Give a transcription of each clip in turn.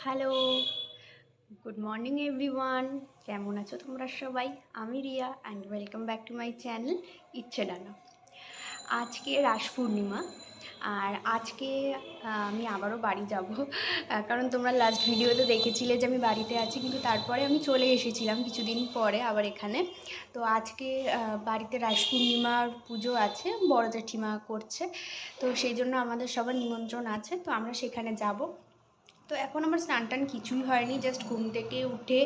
Hello, good morning everyone. কেমন আছো তোমরা সবাই? আমি Riya and welcome back to my channel ইচ্ছে ডানা। আজকে রাস পূর্ণিমা আর আজকে আমি আবারও বাড়ি যাব, কারণ তোমরা লাস্ট ভিডিওতে দেখেছিলে যে আমি বাড়িতে আছি, কিন্তু তারপরে আমি চলে এসেছিলাম কিছুদিন পরে আবার এখানে। তো আজকে বাড়িতে রাস পূর্ণিমার পুজো আছে, বড় জেঠিমা করছে, তো সেই জন্য আমাদের সবার নিমন্ত্রণ আছে, তো আমরা সেখানে যাব। তো এখন আমার স্নান টান কিছুই হয়নি, জাস্ট ঘুম থেকে উঠে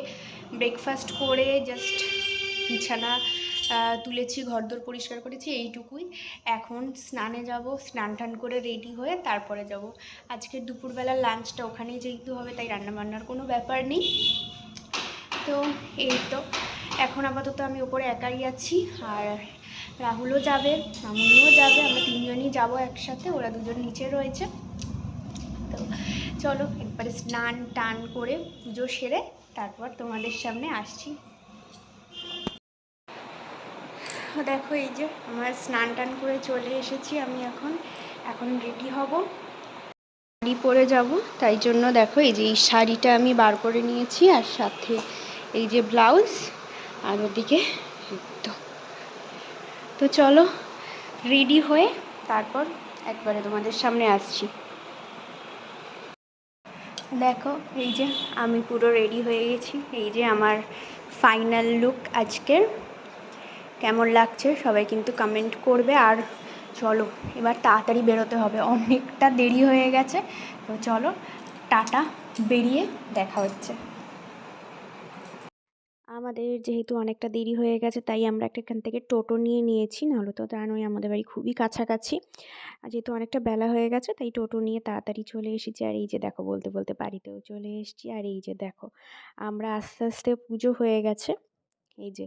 ব্রেকফাস্ট করে জাস্ট বিছানা তুলেছি, ঘরদোর পরিষ্কার করেছি, এইটুকুই। এখন স্নানে যাব, স্নান টান করে রেডি হয়ে তারপরে যাব। আজকে দুপুরবেলার লাঞ্চটা ওখানেই যেহেতু হবে, তাই রান্নাবান্নার কোনো ব্যাপার নেই। তো এই তো এখন আপাতত আমি ওপরে একাই আছি, আর রাহুলও যাবে, মামুনিও যাবে, আমরা তিনজনই যাব একসাথে, ওরা দুজন নিচে রয়েছে। তো চলো একবারে স্নান টান করে পুজো সেরে তারপর তোমাদের সামনে আসছি। দেখো এই যে আমার স্নান টান করে চলে এসেছি, আমি এখন রেডি হব, শাড়ি পরে যাব। তাই জন্য দেখো এই যে এই শাড়িটা আমি বার করে নিয়েছি, আর সাথে এই যে ব্লাউজ, আর ওদিকে তো চলো রেডি হয়ে তারপর একবারে তোমাদের সামনে আসছি। দেখো এই যে আমি পুরো রেডি হয়ে গেছি, এই যে আমার ফাইনাল লুক আজকের। কেমন লাগছে সবাই কিন্তু কমেন্ট করবে। আর চলো এবার তাড়াতাড়ি বেরোতে হবে, অনেকটা দেরি হয়ে গেছে। তো চলো টাটা, বেরিয়ে দেখা হচ্ছে। আমাদের যেহেতু অনেকটা দেরি হয়ে গেছে, তাই আমরা এখান থেকে টোটো নিয়েছি, নাহলে তো জানোই আমাদের বাড়ি খুবই কাছাকাছি। আর যেহেতু অনেকটা বেলা হয়ে গেছে, তাই টোটো নিয়ে তাড়াতাড়ি চলে এসেছি। আর এই যে দেখো বলতে বলতে বাড়িতেও চলে এসেছি। আর এই যে দেখো আমরা আস্তে আস্তে পুজো হয়ে গেছে, এই যে।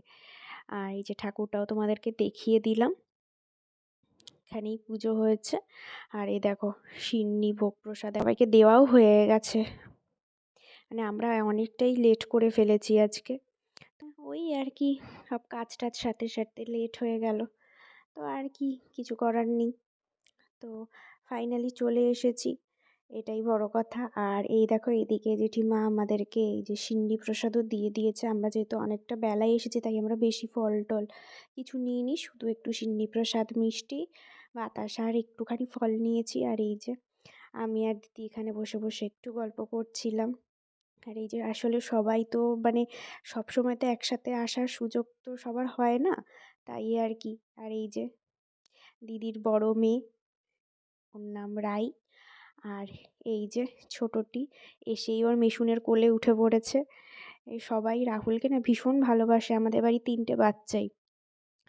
আর এই যে ঠাকুরটাও তোমাদেরকে দেখিয়ে দিলাম, এখানেই পুজো হয়েছে। আর এই দেখো সিন্নি ভোগ প্রসাদ সবাইকে দেওয়াও হয়ে গেছে, মানে আমরা অনেকটাই লেট করে ফেলেছি আজকে। ওই আর কি, সব কাজ টাজ সাথে সাথে লেট হয়ে গেল, তো আর কি কিছু করার নেই। তো ফাইনালি চলে এসেছি, এটাই বড় কথা। আর এই দেখো এইদিকে জেঠিমা আমাদেরকে এই যে সিন্নি প্রসাদও দিয়ে দিয়েছে। আমরা যেহেতু অনেকটা বেলায় এসেছি, তাই আমরা বেশি ফল টল কিছু নিইনি, শুধু একটু সিন্নি প্রসাদ, মিষ্টি, বাতাসা আর একটুখানি ফল নিয়েছি। আর এই যে আমি আর দিদি এখানে বসে বসে একটু গল্প করছিলাম। আর এই যে আসলে সবাই তো মানে সবসময় তো একসাথে আসার সুযোগ তো সবার হয় না, তাই আর কি। আর এই যে দিদির বড় মেয়ে, ওর নাম রাই, আর এই যে ছোটটি এসেই ওর মেশুনের কোলে উঠে পড়েছে। এই সবাই রাহুলকে না ভীষণ ভালোবাসে, আমাদের বাড়ি 3টে বাচ্চাই,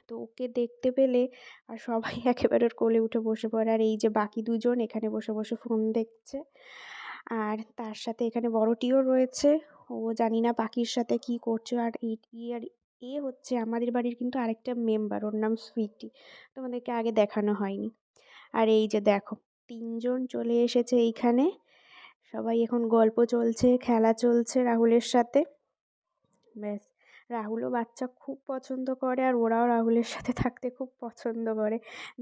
তো ওকে দেখতে পেলে আর সবাই একেবারে ওর কোলে উঠে বসে পড়ে। আর এই যে বাকি দুজন এখানে বসে বসে ফোন দেখছে, আর তার সাথে এখানে বড়টিও রয়েছে, ও জানি না পাখির সাথে কি করছে। আর এ হচ্ছে আমাদের বাড়ির কিন্তু আরেকটা মেম্বার, ওর নাম সুইটি, তোমাদেরকে আগে দেখানো হয়নি। আর এই যে দেখো 3জন চলে এসেছে এইখানে, সবাই এখন গল্প চলছে, খেলা চলছে রাহুলের সাথে। ব্যাস, রাহুলও বাচ্চা খুব পছন্দ করে, আর ওরাও রাহুলের সাথে থাকতে খুব পছন্দ করে।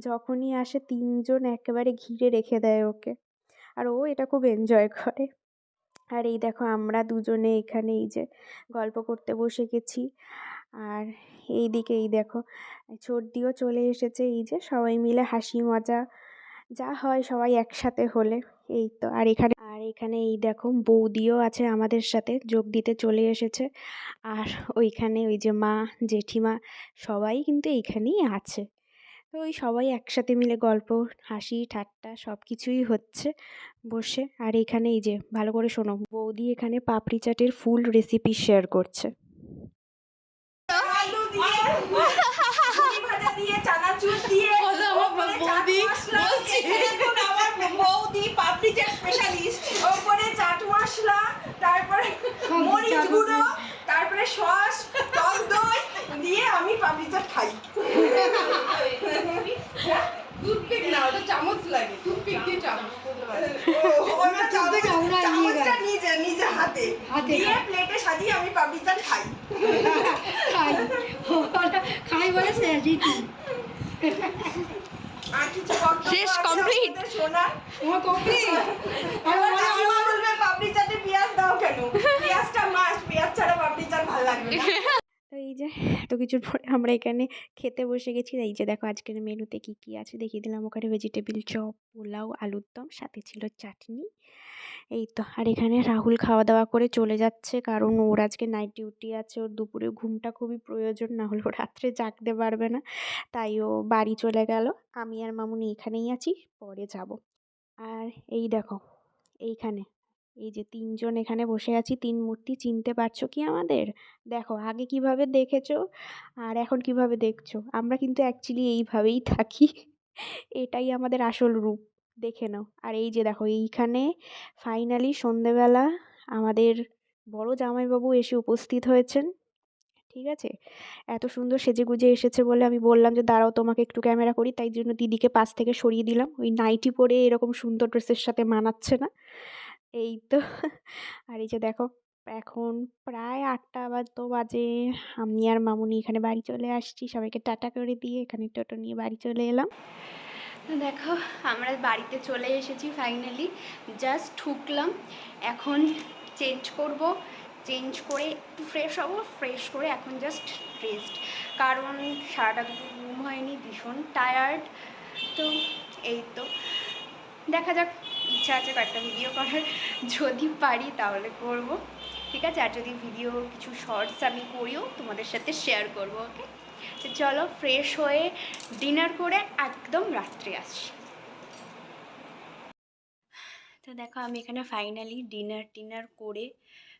যখনই আসে 3জন একেবারে ঘিরে রেখে দেয় ওকে, আর ও এটা খুব এনজয় করে। আর এই দেখো আমরা দুজনে এখানে এই যে গল্প করতে বসে গেছি। আর এই দিকে এই দেখো ছোটদিও চলে এসেছে, এই যে সবাই মিলে হাসি মজা যা হয় সবাই একসাথে হলে, এই তো। আর এখানে এই দেখো বৌদিও আছে আমাদের সাথে, যোগ দিতে চলে এসেছে। আর ওইখানে ওই যে মা, জেঠিমা সবাই কিন্তু এইখানেই আছে। তো ওই সবাই একসাথে মিলে গল্প, হাসি ঠাট্টা সব কিছুই হচ্ছে বসে। আর এখানে এই যে ভালো করে শোনো, বৌদি এখানে পাপড়ি চাটের ফুল রেসিপি শেয়ার করছে। চানাচুর দিয়ে বৌদি পাপড়ি চাট স্পেশালিস্ট, ওপরে চাট মশলা, তারপরে মরিচ গুঁড়ো, তারপরে সস, টক দই দিয়ে আমি পাপড়ি চাট খাই। টুথপিক না, ওটা চামচ লাগে, টুথপিক দিয়ে চামচ চামচটা নিজে হাতে দিয়ে প্লেটে সাজিয়ে আমি পাপড়ি চাট খাই। খাই বলেছে শেষ কমপ্লিট, শোনা কমপ্লিট। পাপড়ি চাটে পেঁয়াজ দাও কিছুর পরে আমরা এখানে খেতে বসে গেছি। এই যে দেখো আজকের মেনুতে কি, কি আছে দেখিয়ে দিলাম। ওখানে ভেজিটেবিল চপ, পোলাও, আলুর দম, সাথে ছিল চাটনি। এই তো। আর এখানে রাহুল খাওয়া-দাওয়া করে চলে যাচ্ছে, কারণ ওর আজকে নাইট ডিউটি আছে। ওর দুপুরে ঘুমটা খুবই প্রয়োজন, না হলে ও রাত্রে জাগতে পারবে না। তাই ও বাড়ি চলে গেল। আমি আর মামুনি এখানেই আছি, পরে যাব। আর এই দেখো এইখানে, এই যে ৩ জন এখানে বসে আছি, ৩ মূর্তি। চিনতে পারছো কি আমাদের? দেখো আগে কিভাবে দেখেছো আর এখন কিভাবে দেখছো। আমরা কিন্তু অ্যাকচুয়ালি এইভাবেই থাকি। এটাই আমাদের আসল রূপ। দেখে নাও। আর এই যে দেখো এইখানে ফাইনালি সন্ধেবেলা আমাদের বড় জামাইবাবু এসে উপস্থিত হয়েছেন। ঠিক আছে? এত সুন্দর সেজেগুজে এসেছে বলে আমি বললাম যে, "দাঁড়াও তোমাকে একটু ক্যামেরা করি।" তাই জন্য দিদিকে পাশ থেকে সরিয়ে দিলাম। ওই নাইটি পরে এরকম সুন্দর ড্রেসের সাথে মানাচ্ছে না। এই তো। আর এই যে দেখো এখন প্রায় ৮টা বাজে। আমি আর মামুনি এখানে বাড়ি চলে আসছি। সবাইকে টাটা করে দিয়ে এখানে টোটো নিয়ে বাড়ি চলে এলাম। তো দেখো আমরা বাড়িতে চলে এসেছি ফাইনালি। জাস্ট ঢুকলাম। এখন চেঞ্জ করব। চেঞ্জ করে একটু ফ্রেশ হব। ফ্রেশ করে এখন জাস্ট রেস্ট। কারণ সারাটা দুপুর ঘুম হয়নি, ভীষণ টায়ার্ড। তো এই তো। দেখা যাক, ইচ্ছা আছে কয়েকটা ভিডিও করার। যদি পারি তাহলে করব। ঠিক আছে? আর যদি ভিডিও কিছু শর্টস আমি করিও তোমাদের সাথে শেয়ার করব। ওকে? তো চলো ফ্রেশ হয়ে ডিনার করে একদম রাত্রে আসছি। তো দেখো আমি এখানে ফাইনালি ডিনার করে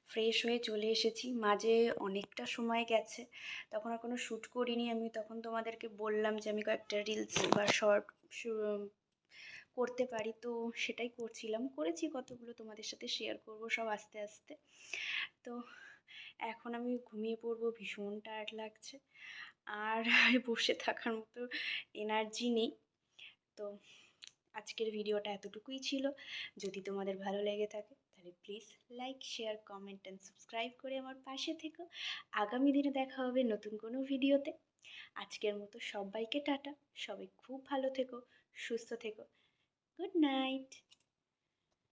ফ্রেশ হয়ে চলে এসেছি। মাঝে অনেকটা সময় গেছে, তখন আর কোনো শ্যুট করিনি। আমি তখন তোমাদেরকে বললাম যে আমি কয়েকটা রিলস বা শর্ট করতে পারি, তো সেটাই করেছি কতগুলো, তোমাদের সাথে শেয়ার করব সব আস্তে আস্তে। তো এখন আমি ঘুমিয়ে পড়বো, ভীষণ টায়ার্ড লাগছে আর বসে থাকার মতো এনার্জি নেই। তো আজকের ভিডিওটা এতটুকুই ছিল। যদি তোমাদের ভালো লেগে থাকে তাহলে please like, share, comment and subscribe করে আমার পাশে থেকো। আগামী দিনে দেখা হবে নতুন কোনো ভিডিওতে। আজকের মতো সবাইকে টাটা। সবাই খুব ভালো থেকো, সুস্থ থেকো। Good night.